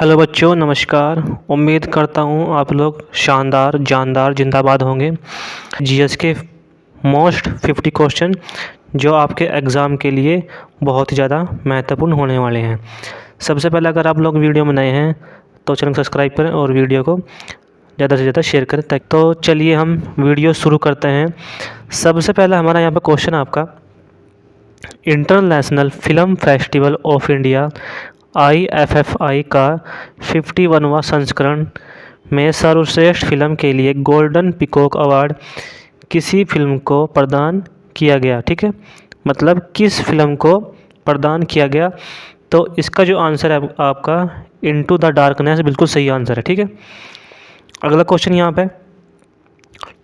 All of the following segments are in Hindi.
हेलो बच्चों, नमस्कार। उम्मीद करता हूँ आप लोग शानदार जानदार जिंदाबाद होंगे। जीएस के मोस्ट 50 क्वेश्चन जो आपके एग्ज़ाम के लिए बहुत ही ज़्यादा महत्वपूर्ण होने वाले हैं। सबसे पहले अगर आप लोग वीडियो में नए हैं तो चैनल सब्सक्राइब करें और वीडियो को ज़्यादा से ज़्यादा शेयर करें। तो चलिए हम वीडियो शुरू करते हैं। सबसे पहला हमारा यहाँ पर क्वेश्चन आपका, international film festival of India IFFI का 51वां संस्करण में सर्वश्रेष्ठ फिल्म के लिए गोल्डन पीकॉक अवार्ड किसी फिल्म को प्रदान किया गया। ठीक है, मतलब किस फिल्म को प्रदान किया गया। तो इसका जो आंसर है आपका इनटू द डार्कनेस, बिल्कुल सही आंसर है। ठीक है, अगला क्वेश्चन यहाँ पे,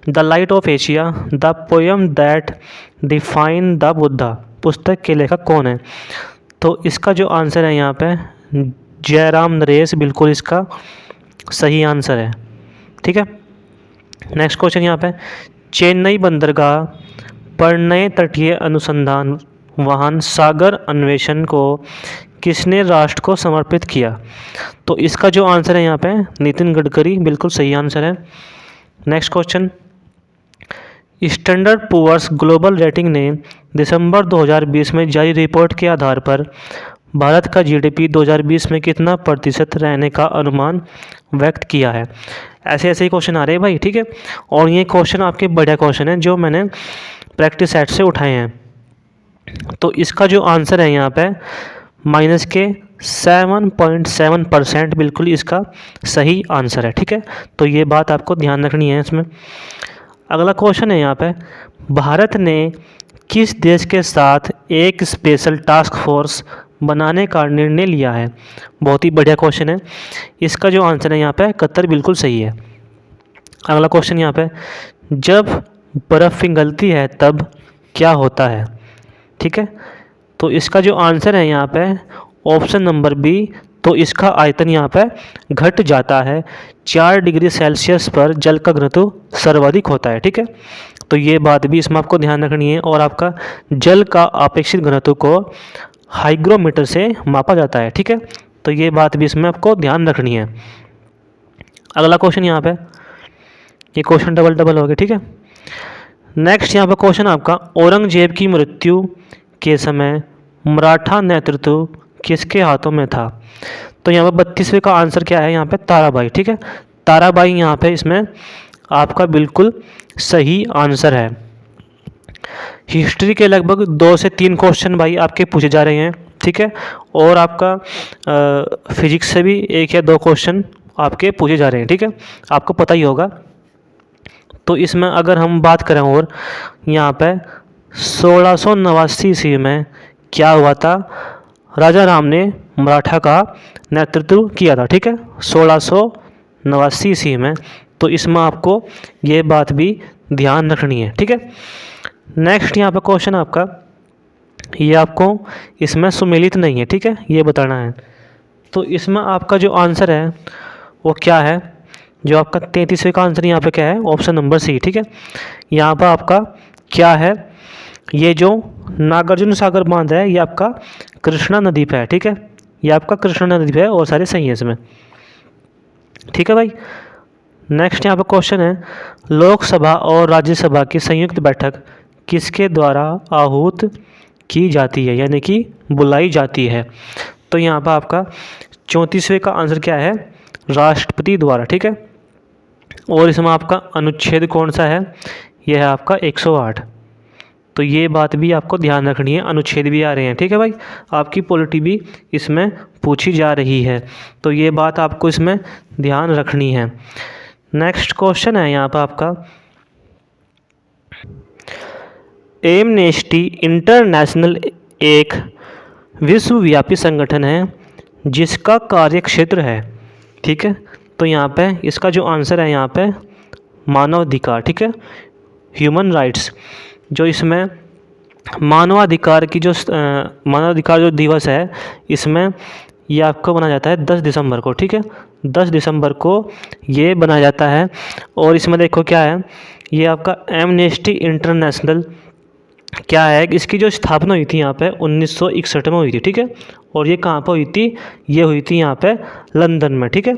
the light of Asia the poem that define the Buddha पुस्तक के लेखक कौन है। तो इसका जो आंसर है यहाँ पे जयराम नरेश, बिल्कुल इसका सही आंसर है। ठीक है, नेक्स्ट क्वेश्चन यहाँ पे, चेन्नई बंदरगाह पर नए तटीय अनुसंधान वाहन सागर अन्वेषण को किसने राष्ट्र को समर्पित किया। तो इसका जो आंसर है यहाँ पे नितिन गडकरी, बिल्कुल सही आंसर है। Next question, standard poor's global rating ने दिसंबर 2020 में जारी रिपोर्ट के आधार पर भारत का जीडीपी 2020 में कितना प्रतिशत रहने का अनुमान व्यक्त किया है। ऐसे ऐसे ही क्वेश्चन आ रहे हैं भाई। ठीक है, और ये क्वेश्चन आपके बढ़िया क्वेश्चन हैं जो मैंने प्रैक्टिस सेट से उठाए हैं। तो इसका जो आंसर है यहाँ पे माइनस के 7.7%, बिल्कुल इसका सही आंसर है। ठीक है, तो ये बात आपको ध्यान रखनी है इसमें। अगला क्वेश्चन है यहाँ पे, भारत ने किस देश के साथ एक स्पेशल टास्क फोर्स बनाने का निर्णय लिया है। बहुत ही बढ़िया क्वेश्चन है। इसका जो आंसर है यहाँ पे कतर, बिल्कुल सही है। अगला क्वेश्चन यहाँ पे, जब बर्फ़ पिघलती है तब क्या होता है। ठीक है, तो इसका जो आंसर है यहाँ पे ऑप्शन नंबर बी, तो इसका आयतन यहाँ पे घट जाता है। 4 डिग्री सेल्सियस पर जल का घनत्व सर्वाधिक होता है। ठीक है, तो ये बात भी इसमें आपको ध्यान रखनी है। और आपका जल का अपेक्षित घनत्व को हाइग्रोमीटर से मापा जाता है। ठीक है, तो ये बात भी इसमें आपको ध्यान रखनी है। अगला क्वेश्चन यहाँ पे, ये क्वेश्चन डबल हो गया। ठीक है, नेक्स्ट यहाँ पे क्वेश्चन आपका, औरंगजेब की मृत्यु के समय मराठा नेतृत्व किसके हाथों में था। तो यहाँ पे 32वें का आंसर क्या है यहाँ पे ताराबाई। ठीक है, ताराबाई यहाँ पे इसमें आपका बिल्कुल सही आंसर है। हिस्ट्री के लगभग 2 से 3 क्वेश्चन भाई आपके पूछे जा रहे हैं। ठीक है, और आपका फिजिक्स से भी 1 या 2 क्वेश्चन आपके पूछे जा रहे हैं। ठीक है, आपको पता ही होगा। तो इसमें अगर हम बात करें, और यहाँ पे 1689 ईस्वी में क्या हुआ था, राजा राम ने मराठा का नेतृत्व किया था। ठीक है, 1689 ईस्वी में। तो इसमें आपको ये बात भी ध्यान रखनी है। ठीक है, नेक्स्ट यहाँ पे क्वेश्चन आपका, ये आपको इसमें सुमेलित नहीं है। ठीक है, ये बताना है। तो इसमें आपका जो आंसर है वो क्या है, जो आपका 33वें का आंसर यहाँ पे क्या है, ऑप्शन नंबर सी। ठीक है, यहाँ पर आपका क्या है, ये जो नागार्जुन सागर बांध है ये आपका कृष्णा नदी पे है। ठीक है, ये आपका कृष्णा नदी पे है, और सारे सही है इसमें। ठीक है भाई, नेक्स्ट यहाँ पे क्वेश्चन है, लोकसभा और राज्यसभा की संयुक्त बैठक किसके द्वारा आहूत की जाती है, यानी कि बुलाई जाती है। तो यहाँ पर आपका 34वें का आंसर क्या है, राष्ट्रपति द्वारा। ठीक है, और इसमें आपका अनुच्छेद कौन सा है, यह है आपका 108। तो ये बात भी आपको ध्यान रखनी है, अनुच्छेद भी आ रहे हैं। ठीक है भाई, आपकी पॉलिटी भी इसमें पूछी जा रही है, तो ये बात आपको इसमें ध्यान रखनी है। नेक्स्ट क्वेश्चन है यहाँ पर आपका, एमनेस्टी इंटरनेशनल एक विश्वव्यापी संगठन है जिसका कार्यक्षेत्र है। ठीक है, तो यहाँ पे इसका जो आंसर है यहाँ पे मानवाधिकार। ठीक है, ह्यूमन राइट्स। जो इसमें मानवाधिकार जो दिवस है, इसमें ये आपको बनाया जाता है 10 दिसंबर को। ठीक है, 10 दिसंबर को ये बनाया जाता है। और इसमें देखो क्या है, ये आपका एमनेस्टी इंटरनेशनल क्या है, इसकी जो स्थापना हुई थी यहाँ पे 1961 में हुई थी। ठीक है, और ये कहाँ पर हुई थी, ये हुई थी यहाँ पे लंदन में, ठीक है।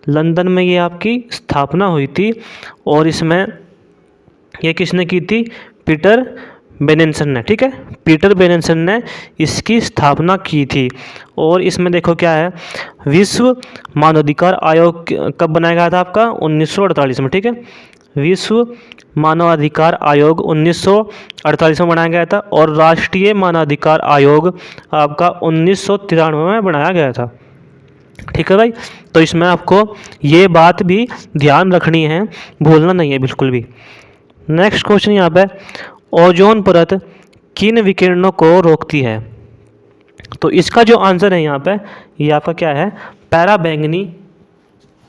लंदन में ये आपकी स्थापना हुई थी और इसमें ये किसने की थी, पीटर बेनेंसन ने, ठीक है। पीटर बेनेंसन ने इसकी स्थापना की थी। और इसमें देखो क्या है, विश्व मानवाधिकार आयोग कब बनाया गया था आपका, 1948 में, ठीक है। विश्व मानवाधिकार आयोग 1948 में बनाया गया था और राष्ट्रीय मानवाधिकार आयोग आपका 1993 में बनाया गया था, ठीक है भाई। तो इसमें आपको ये बात भी ध्यान रखनी है, भूलना नहीं है बिल्कुल भी। नेक्स्ट क्वेश्चन यहाँ पे, ओजोन परत किन विकिरणों को रोकती है। तो इसका जो आंसर है यहाँ पे, ये आपका क्या है, पैराबैंगनी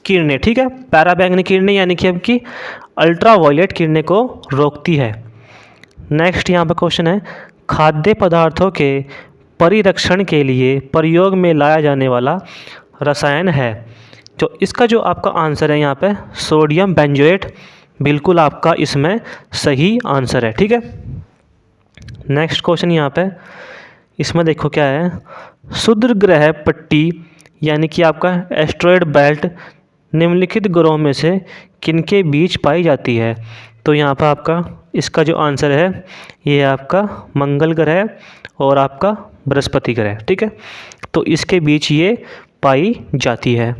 किरणें, ठीक है। पैराबैंगनी किरणें यानी कि आपकी अल्ट्रावायलेट किरणें को रोकती है। नेक्स्ट यहाँ पे क्वेश्चन है, खाद्य पदार्थों के परिरक्षण के लिए प्रयोग में लाया जाने वाला रसायन है। तो इसका जो आपका आंसर है यहाँ पे, सोडियम बेंजोएट, बिल्कुल आपका इसमें सही आंसर है, ठीक है। नेक्स्ट क्वेश्चन यहाँ पे, इसमें देखो क्या है, क्षुद्र ग्रह पट्टी यानी कि आपका एस्ट्रॉयड बेल्ट निम्नलिखित ग्रहों में से किनके बीच पाई जाती है। तो यहाँ पर आपका इसका जो आंसर है, ये आपका मंगल ग्रह और आपका बृहस्पति ग्रह, ठीक है। तो इसके बीच ये पाई जाती है।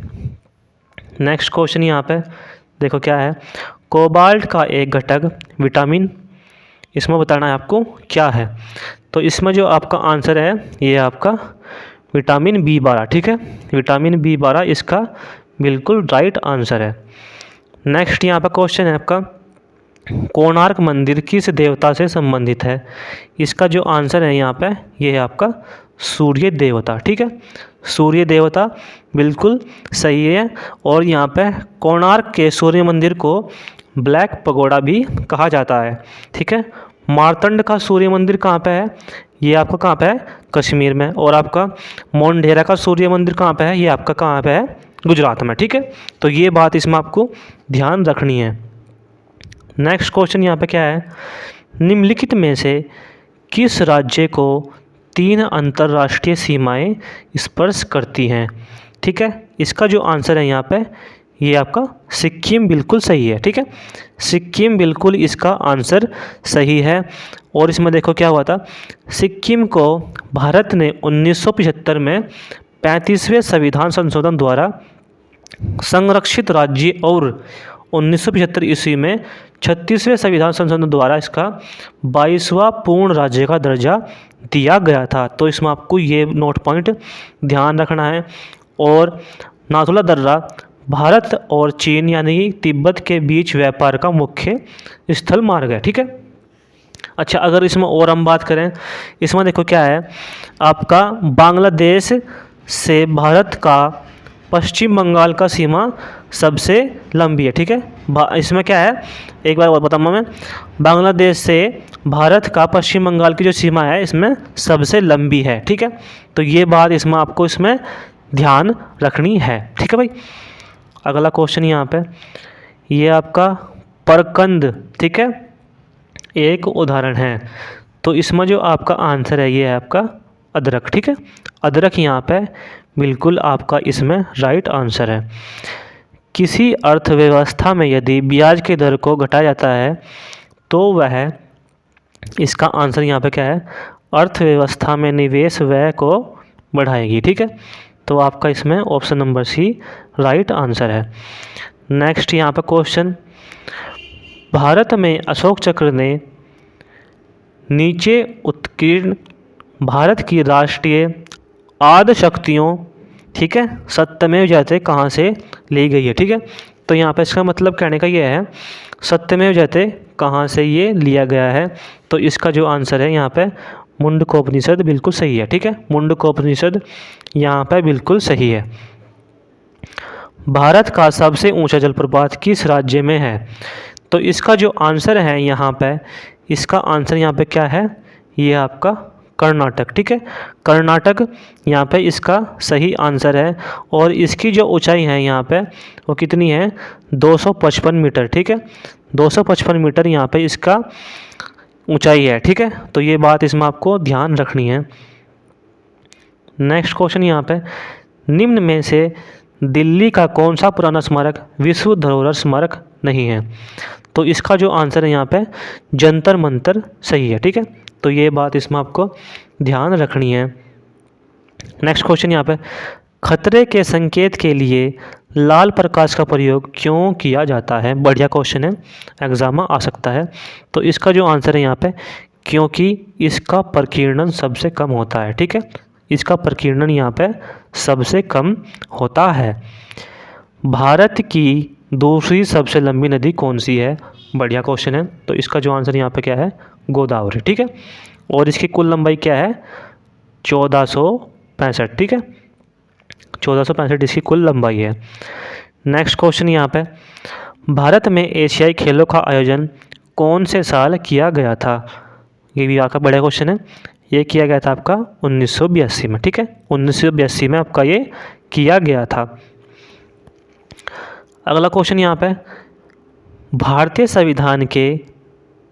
नेक्स्ट क्वेश्चन यहाँ पे देखो क्या है, कोबाल्ट का एक घटक विटामिन, इसमें बताना है आपको क्या है। तो इसमें जो आपका आंसर है, ये आपका विटामिन B12, ठीक है। विटामिन B12 इसका बिल्कुल राइट आंसर है। नेक्स्ट यहाँ पर क्वेश्चन है आपका, कोणार्क मंदिर किस देवता से संबंधित है। इसका जो आंसर है यहाँ पे, ये है आपका सूर्य देवता, ठीक है। सूर्य देवता बिल्कुल सही है। और यहाँ पे कोणार्क के सूर्य मंदिर को ब्लैक पगोडा भी कहा जाता है, ठीक है। मार्तंड का सूर्य मंदिर कहाँ पे है, ये आपका कहाँ पे है, कश्मीर में। और आपका मोंढेरा का सूर्य मंदिर कहाँ पे है, ये आपका कहाँ पे है, गुजरात में, ठीक है। तो ये बात इसमें आपको ध्यान रखनी है। नेक्स्ट क्वेश्चन यहाँ पे क्या है, निम्नलिखित में से किस राज्य को 3 अंतर्राष्ट्रीय सीमाएं स्पर्श करती हैं, ठीक है। इसका जो आंसर है यहाँ पे, ये आपका सिक्किम बिल्कुल सही है, ठीक है। सिक्किम बिल्कुल इसका आंसर सही है। और इसमें देखो क्या हुआ था, सिक्किम को भारत ने 1975 में 35वें संविधान संशोधन द्वारा संरक्षित राज्य और 1975 ईस्वी में 36वें संविधान संशोधन द्वारा इसका 22वां पूर्ण राज्य का दर्जा दिया गया था। तो इसमें आपको ये नोट पॉइंट ध्यान रखना है। और नाथुला दर्रा भारत और चीन यानी कि तिब्बत के बीच व्यापार का मुख्य स्थल मार्ग है, ठीक है। अच्छा, अगर इसमें और हम बात करें, इसमें देखो क्या है, आपका बांग्लादेश से भारत का पश्चिम बंगाल का सीमा सबसे लंबी है, ठीक है। इसमें क्या है, एक बार और बताऊँ मैं, बांग्लादेश से भारत का पश्चिम बंगाल की जो सीमा है इसमें सबसे लंबी है, ठीक है। तो ये बात इसमें आपको इसमें ध्यान रखनी है, ठीक है भाई। अगला क्वेश्चन यहाँ पे, ये आपका परकंद, ठीक है, एक उदाहरण है। तो इसमें जो आपका आंसर है, ये है आपका अदरक, ठीक है। अदरक यहाँ पे बिल्कुल आपका इसमें राइट आंसर है। किसी अर्थव्यवस्था में यदि ब्याज की दर को घटाया जाता है तो वह, इसका आंसर यहाँ पे क्या है, अर्थव्यवस्था में निवेश व्यय को बढ़ाएगी, ठीक है। तो आपका इसमें option number C right answer है। नेक्स्ट यहाँ पे क्वेश्चन, भारत में अशोक चक्र ने नीचे उत्कीर्ण भारत की राष्ट्रीय आद्य शक्तियों, ठीक है, सत्यमेव जयते कहाँ से ली गई है, ठीक है। तो यहाँ पे इसका मतलब कहने का ये है, सत्यमेव जयते कहाँ से ये लिया गया है। तो इसका जो आंसर है यहाँ पे मुंडकोपनिषद बिल्कुल सही है, ठीक है। मुंडकोपनिषद यहाँ पे बिल्कुल सही है। भारत का सबसे ऊंचा जलप्रपात किस राज्य में है। तो इसका जो आंसर है यहाँ पे, इसका आंसर यहाँ पे क्या है, ये आपका कर्नाटक, ठीक है। कर्नाटक यहाँ पे इसका सही आंसर है। और इसकी जो ऊंचाई है यहाँ पे वो कितनी है, 255 मीटर, ठीक है। 255 मीटर यहाँ पे इसका ऊंचाई है, ठीक है। तो ये बात इसमें आपको ध्यान रखनी है। नेक्स्ट क्वेश्चन यहाँ पे, निम्न में से दिल्ली का कौन सा पुराना स्मारक विश्व धरोहर स्मारक नहीं है? तो इसका जो आंसर है यहाँ पे जंतर मंतर सही है। ठीक है, तो ये बात इसमें आपको ध्यान रखनी है। नेक्स्ट क्वेश्चन यहाँ पे, खतरे के संकेत के लिए लाल प्रकाश का प्रयोग क्यों किया जाता है? बढ़िया क्वेश्चन है, एग्जाम में आ सकता है। तो इसका जो आंसर है यहाँ पे, क्योंकि इसका प्रकीर्णन सबसे कम होता है। ठीक है, इसका प्रकीर्णन यहाँ पे सबसे कम होता है। भारत की दूसरी सबसे लंबी नदी कौन सी है? बढ़िया क्वेश्चन है। तो इसका जो आंसर यहाँ पे क्या है? गोदावरी। ठीक है, और इसकी कुल लंबाई क्या है? 1465। ठीक है, 1465 इसकी कुल लंबाई है। नेक्स्ट क्वेश्चन यहाँ पे, भारत में एशियाई खेलों का आयोजन कौन से साल किया गया था? ये भी आपका बड़ा क्वेश्चन है। ये किया गया था आपका 1982 में। ठीक है, 1982 में आपका ये किया गया था। अगला क्वेश्चन यहाँ पे, भारतीय संविधान के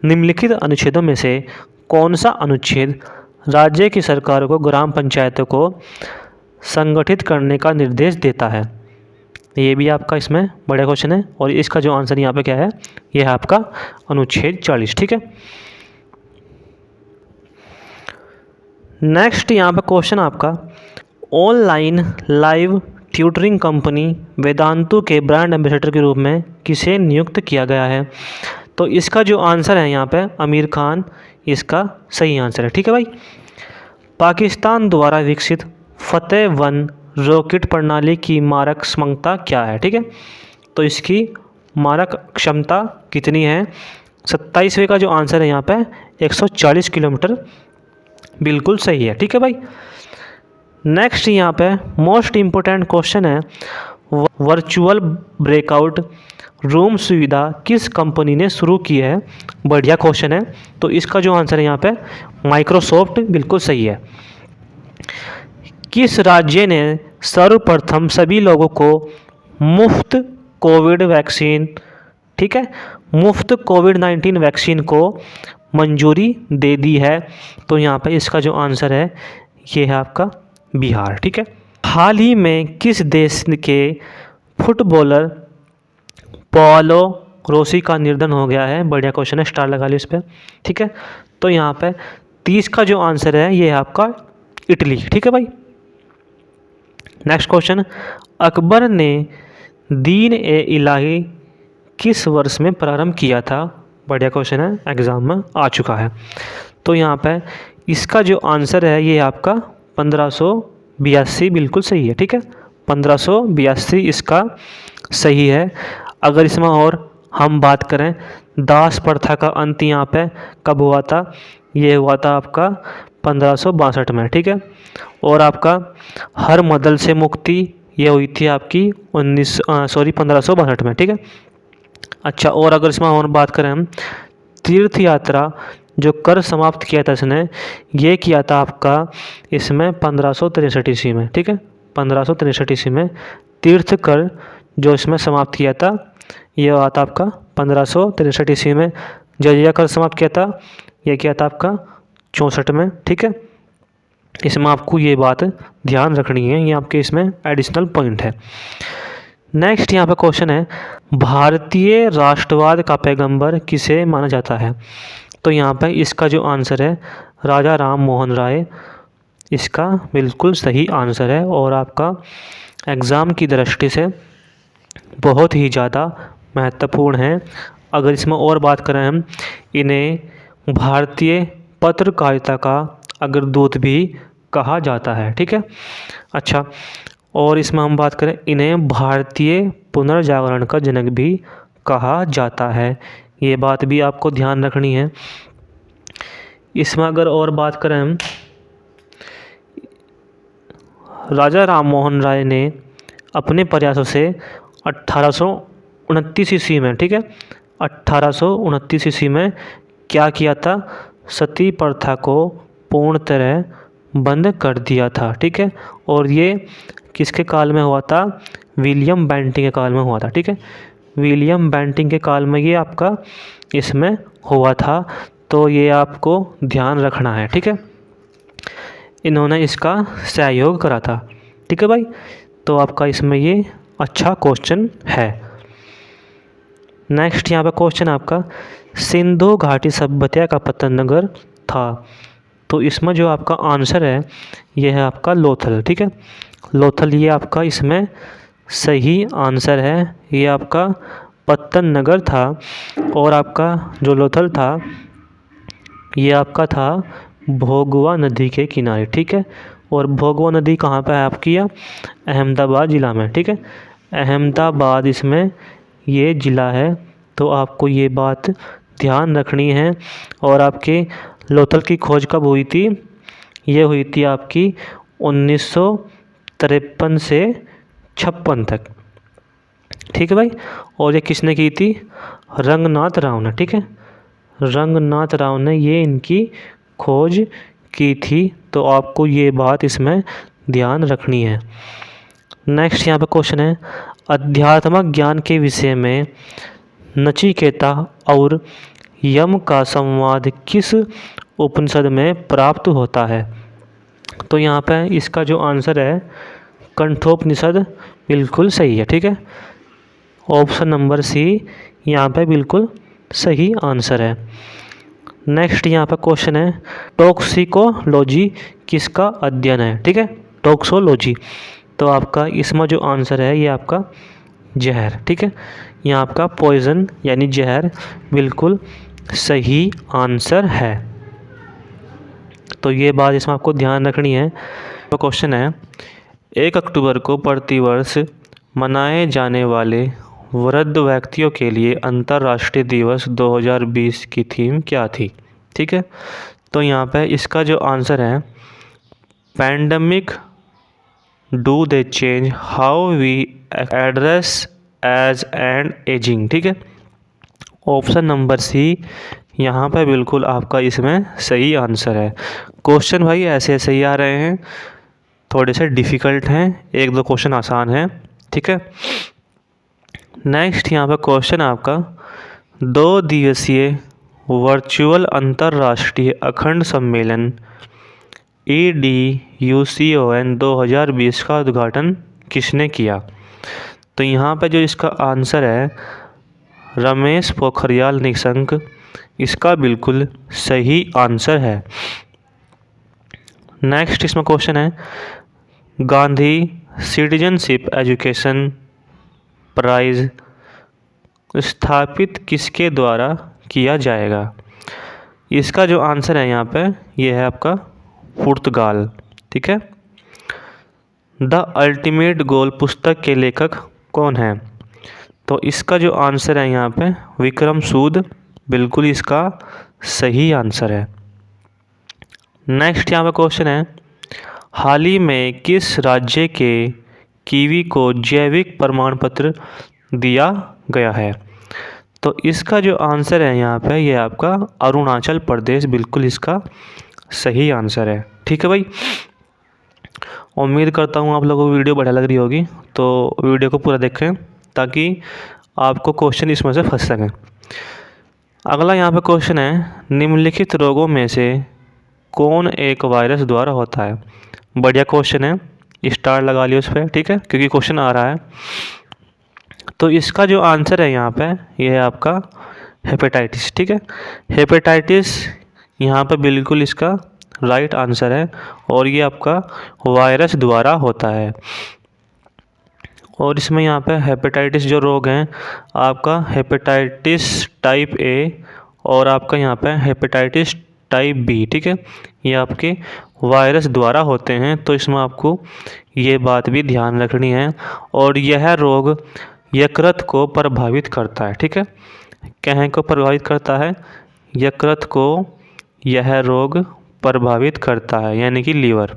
निम्नलिखित अनुच्छेदों में से कौन सा अनुच्छेद राज्य की सरकारों को ग्राम पंचायतों को संगठित करने का निर्देश देता है? ये भी आपका इसमें बड़ा क्वेश्चन है, और इसका जो आंसर यहाँ पे क्या है? ये है आपका अनुच्छेद 40। ठीक है, नेक्स्ट यहाँ पे क्वेश्चन आपका, online live tutoring company Vedantu के ब्रांड एम्बेसडर के रूप में किसे नियुक्त किया गया है? तो इसका जो आंसर है यहाँ पे आमिर खान इसका सही आंसर है। ठीक है भाई, पाकिस्तान द्वारा विकसित फतेह-1 रॉकेट प्रणाली की मारक क्षमता क्या है? ठीक है, तो इसकी मारक क्षमता कितनी है? 27वें का जो आंसर है यहाँ पे 140 किलोमीटर बिल्कुल सही है। ठीक है भाई, नेक्स्ट यहाँ पे मोस्ट इम्पोर्टेंट क्वेश्चन है, वर्चुअल ब्रेकआउट रूम सुविधा किस कंपनी ने शुरू की है? बढ़िया क्वेश्चन है। तो इसका जो आंसर है यहाँ पे माइक्रोसॉफ्ट बिल्कुल सही है। किस राज्य ने सर्वप्रथम सभी लोगों को मुफ्त कोविड वैक्सीन, ठीक है, मुफ्त कोविड-19 वैक्सीन को मंजूरी दे दी है? तो यहाँ पे इसका जो आंसर है ये है आपका बिहार। ठीक है, हाल ही में किस देश के फुटबॉलर पाओलो रोसी का निधन हो गया है? बढ़िया क्वेश्चन है, स्टार लगा लो इस पर। ठीक है, तो यहाँ पे 30 का जो आंसर है ये है आपका इटली। ठीक है भाई, नेक्स्ट क्वेश्चन, अकबर ने दीन ए इलाही किस वर्ष में प्रारंभ किया था? बढ़िया क्वेश्चन है, एग्जाम में आ चुका है। तो यहाँ पे इसका जो आंसर है ये आपका 1582 बिल्कुल सही है। ठीक है, 1582 इसका सही है। अगर इसमें और हम बात करें, दास प्रथा का अंत यहाँ पे कब हुआ था? ये हुआ था आपका 1562 में। ठीक है, और आपका हर मदल से मुक्ति ये हुई थी आपकी 1562 में। ठीक है, अच्छा, और अगर इसमें और बात करें हम, तीर्थ यात्रा जो कर समाप्त किया था इसने, ये किया था आपका इसमें 1563 ईस्वी में। ठीक है, 1563 ईस्वी में तीर्थ कर जो इसमें समाप्त किया था ये हुआ था आपका 1563 ईस्वी में। जजिया कर समाप्त किया था ये किया था आपका 64 में। ठीक है, इसमें आपको ये बात ध्यान रखनी है, ये आपके इसमें एडिशनल पॉइंट है। नेक्स्ट यहाँ पे क्वेश्चन है, भारतीय राष्ट्रवाद का पैगंबर किसे माना जाता है? तो यहाँ पे इसका जो आंसर है राजा राम मोहन राय इसका बिल्कुल सही आंसर है, और आपका एग्ज़ाम की दृष्टि से बहुत ही ज़्यादा महत्वपूर्ण है। अगर इसमें और बात करें हम, इन्हें भारतीय पत्रकारिता का अग्रदूत भी कहा जाता है। ठीक है, अच्छा, और इसमें हम बात करें, इन्हें भारतीय पुनर्जागरण का जनक भी कहा जाता है। ये बात भी आपको ध्यान रखनी है। इसमें अगर और बात करें हम, राजा राम मोहन राय ने अपने प्रयासों से 1829 ईस्वी में, ठीक है, 1829 ईस्वी में क्या किया था? सती प्रथा को पूर्ण तरह बंद कर दिया था। ठीक है, और ये किसके काल में हुआ था? विलियम बेंटिंग के काल में हुआ था। ठीक है, विलियम बेंटिंग के काल में ये आपका इसमें हुआ था, तो ये आपको ध्यान रखना है। ठीक है, इन्होंने इसका सहयोग करा था। ठीक है भाई, तो आपका इसमें ये अच्छा क्वेश्चन है। नेक्स्ट यहाँ पे क्वेश्चन आपका, सिंधु घाटी सभ्यता का पतन नगर था। तो इसमें जो आपका आंसर है ये है आपका लोथल। ठीक है, लोथल ये आपका इसमें सही आंसर है। ये आपका पत्तन नगर था और आपका जो लोथल था ये आपका था भोगवा नदी के किनारे। ठीक है, और भोगवा नदी कहाँ पे है आपकी? अहमदाबाद ज़िला में। ठीक है, अहमदाबाद इसमें ये ज़िला है, तो आपको ये बात ध्यान रखनी है। और आपके लोथल की खोज कब हुई थी? ये हुई थी आपकी 1953 से 56 तक। ठीक है भाई, और ये किसने की थी? रंगनाथ राव ने। ठीक है, रंगनाथ राव ने ये इनकी खोज की थी, तो आपको ये बात इसमें ध्यान रखनी है। नेक्स्ट यहाँ पे क्वेश्चन है, अध्यात्मक ज्ञान के विषय में नचिकेता और यम का संवाद किस उपनिषद में प्राप्त होता है? तो यहाँ पे इसका जो आंसर है कंठोपनिषद बिल्कुल सही है। ठीक है, ऑप्शन नंबर सी यहाँ पे बिल्कुल सही आंसर है। नेक्स्ट यहाँ पे क्वेश्चन है, टॉक्सिकोलॉजी किसका अध्ययन है? ठीक है, टॉक्सोलॉजी, तो आपका इसमें जो आंसर है ये आपका जहर। ठीक है, यहाँ आपका पॉइजन यानी जहर बिल्कुल सही आंसर है। तो ये बात इसमें आपको ध्यान रखनी है। तो क्वेश्चन है, 1 अक्टूबर को प्रतिवर्ष मनाए जाने वाले वृद्ध व्यक्तियों के लिए अंतर्राष्ट्रीय दिवस 2020 की थीम क्या थी? ठीक है, तो यहाँ पे इसका जो आंसर है, pandemic do they change how we address age and ageing. ठीक है, ऑप्शन नंबर सी यहाँ पे बिल्कुल आपका इसमें सही आंसर है। क्वेश्चन भाई ऐसे ऐसे ही आ रहे हैं, थोड़े से डिफ़िकल्ट हैं, 1-2 क्वेश्चन आसान हैं। ठीक है, नेक्स्ट यहाँ पे क्वेश्चन आपका, 2 दिवसीय वर्चुअल अंतर्राष्ट्रीय अखंड सम्मेलन EDUCON 2020 का उद्घाटन किसने किया? तो यहाँ पे जो इसका आंसर है रमेश पोखरियाल निशंक, इसका बिल्कुल सही आंसर है। नेक्स्ट इसमें क्वेश्चन है, गांधी सिटीजनशिप एजुकेशन प्राइज स्थापित किसके द्वारा किया जाएगा? इसका जो आंसर है यहाँ पे ये है आपका पुर्तगाल। ठीक है, द अल्टीमेट गोल पुस्तक के लेखक कौन है? तो इसका जो आंसर है यहाँ पे विक्रम सूद, बिल्कुल इसका सही आंसर है। नेक्स्ट यहाँ पे क्वेश्चन है, हाल ही में किस राज्य के कीवी को जैविक प्रमाण पत्र दिया गया है? तो इसका जो आंसर है यहाँ पे ये आपका अरुणाचल प्रदेश, बिल्कुल इसका सही आंसर है। ठीक है भाई, उम्मीद करता हूँ आप लोगों को वीडियो बढ़िया लग रही होगी, तो वीडियो को पूरा देखें ताकि आपको क्वेश्चन इसमें से फंस सकें। अगला यहाँ पे क्वेश्चन है, निम्नलिखित रोगों में से कौन एक वायरस द्वारा होता है? बढ़िया क्वेश्चन है, स्टार लगा लियो उस पर। ठीक है, क्योंकि क्वेश्चन आ रहा है। तो इसका जो आंसर है यहाँ पे ये है आपका हेपेटाइटिस। ठीक है, हेपेटाइटिस यहाँ पे बिल्कुल इसका राइट आंसर है, और ये आपका वायरस द्वारा होता है। और इसमें यहाँ पे हेपेटाइटिस जो रोग हैं आपका हेपेटाइटिस टाइप ए और आपका यहाँ पे हेपेटाइटिस टाइप बी। ठीक है, ये आपके वायरस द्वारा होते हैं, तो इसमें आपको ये बात भी ध्यान रखनी है। और यह रोग यकृत को प्रभावित करता है। ठीक है, कहीं को प्रभावित करता है? यकृत को यह रोग प्रभावित करता है, यानी कि लीवर।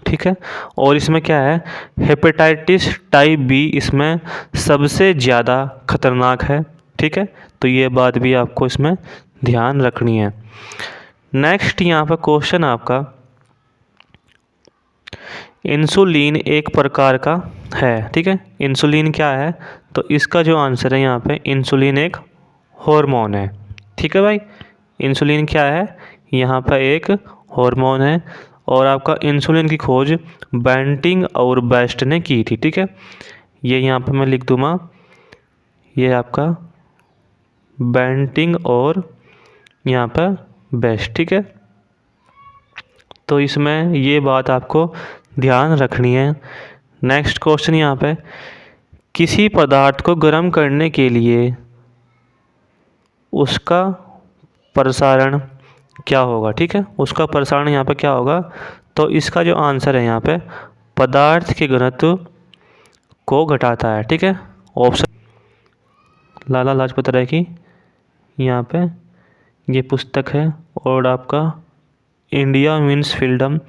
ठीक है, और इसमें क्या है, हेपेटाइटिस टाइप बी इसमें सबसे ज़्यादा खतरनाक है। ठीक है, तो ये बात भी आपको इसमें ध्यान रखनी है। नेक्स्ट यहाँ पर क्वेश्चन आपका, इंसुलिन एक प्रकार का है। ठीक है, इंसुलिन क्या है? तो इसका जो आंसर है यहाँ पे इंसुलिन एक हार्मोन है। ठीक है भाई, इंसुलिन क्या है? यहाँ पर एक हार्मोन है, और आपका इंसुलिन की खोज बेंटिंग और बेस्ट ने की थी, ठीक है। ये यहाँ पे मैं लिख दूँगा, ये आपका बेंटिंग और यहाँ पर बेस्ट, ठीक है। तो इसमें ये बात आपको ध्यान रखनी है। नेक्स्ट क्वेश्चन यहाँ पे, किसी पदार्थ को गर्म करने के लिए उसका प्रसारण क्या होगा, ठीक है। उसका प्रसारण यहाँ पे क्या होगा, तो इसका जो आंसर है यहाँ पे पदार्थ के घनत्व को घटाता है, ठीक है। ऑप्शन लाला लाजपत राय की यहाँ पे ये पुस्तक है, और आपका इंडिया मीन्स फ्रीडम,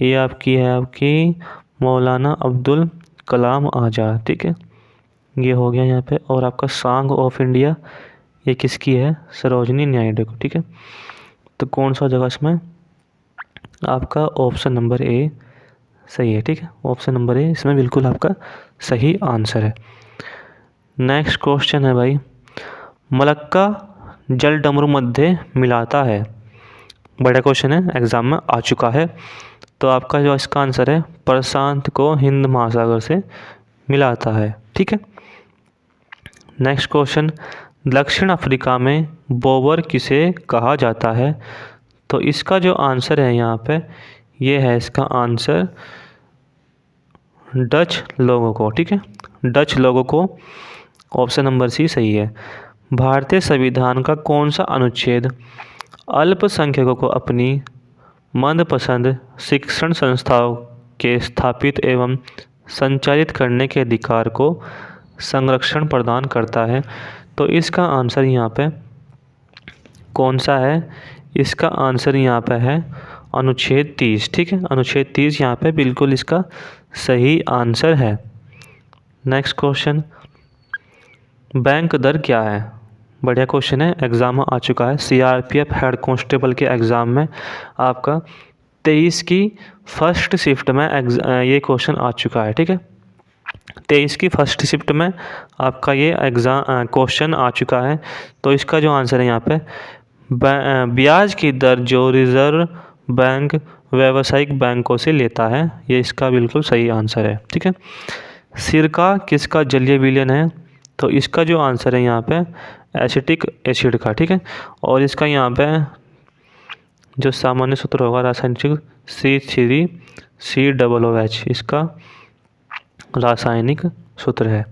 ये आपकी है आपकी मौलाना अब्दुल कलाम आज़ाद, ठीक है। ये हो गया यहाँ पे। और आपका सॉन्ग ऑफ इंडिया ये किसकी है, सरोजनी नायडू को, ठीक है। तो कौन सा जगह इसमें, आपका ऑप्शन नंबर ए सही है, ठीक है। ऑप्शन नंबर ए इसमें बिल्कुल आपका सही आंसर है। नेक्स्ट क्वेश्चन है भाई, मलक्का जल डमरू मध्य मिलाता है। बड़ा क्वेश्चन है, एग्जाम में आ चुका है। तो आपका जो इसका आंसर है प्रशांत को हिंद महासागर से मिलाता है, ठीक है। नेक्स्ट क्वेश्चन, दक्षिण अफ्रीका में बोबर किसे कहा जाता है। तो इसका जो आंसर है यहाँ पे ये है इसका आंसर डच लोगों को, ठीक है। डच लोगों को, ऑप्शन नंबर सी सही है। भारतीय संविधान का कौन सा अनुच्छेद अल्पसंख्यकों को अपनी मनपसंद शिक्षण संस्थाओं के स्थापित एवं संचालित करने के अधिकार को संरक्षण प्रदान करता है। तो इसका आंसर यहाँ पे कौन सा है, इसका आंसर यहाँ पे है अनुच्छेद 30, ठीक है। अनुच्छेद 30 यहाँ पे बिल्कुल इसका सही आंसर है। नेक्स्ट क्वेश्चन, बैंक दर क्या है। बढ़िया क्वेश्चन है, एग्ज़ाम में आ चुका है। सीआरपीएफ हेड कांस्टेबल के एग्ज़ाम में आपका 23 की फर्स्ट शिफ्ट में ये क्वेश्चन आ चुका है, ठीक है। 23 की फर्स्ट शिफ्ट में आपका ये एग्ज़ाम क्वेश्चन आ चुका है। तो इसका जो आंसर है यहाँ पे ब्याज की दर जो रिज़र्व बैंक व्यावसायिक बैंकों से लेता है, ये इसका बिल्कुल सही आंसर है, ठीक है। सिरका किसका जलीय विलयन है। तो इसका जो आंसर है यहाँ पे एसिटिक एसिड का, ठीक है। और इसका यहाँ पे जो सामान्य सूत्र होगा रासायनिक C3COOH इसका रासायनिक सूत्र है।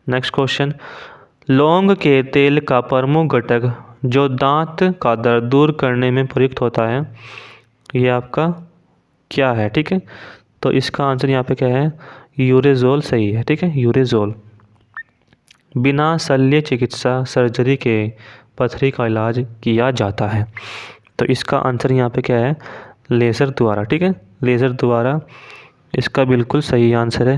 नेक्स्ट क्वेश्चन, लौंग के तेल का प्रमुख घटक जो दांत का दर्द दूर करने में प्रयुक्त होता है, ये आपका क्या है, ठीक है। तो इसका आंसर यहाँ पे क्या है, यूरेजोल सही है, ठीक है, यूरेजोल। बिना शल्य चिकित्सा सर्जरी के पथरी का इलाज किया जाता है। तो इसका आंसर यहाँ पे क्या है, लेज़र द्वारा, ठीक है। लेज़र द्वारा इसका बिल्कुल सही आंसर है।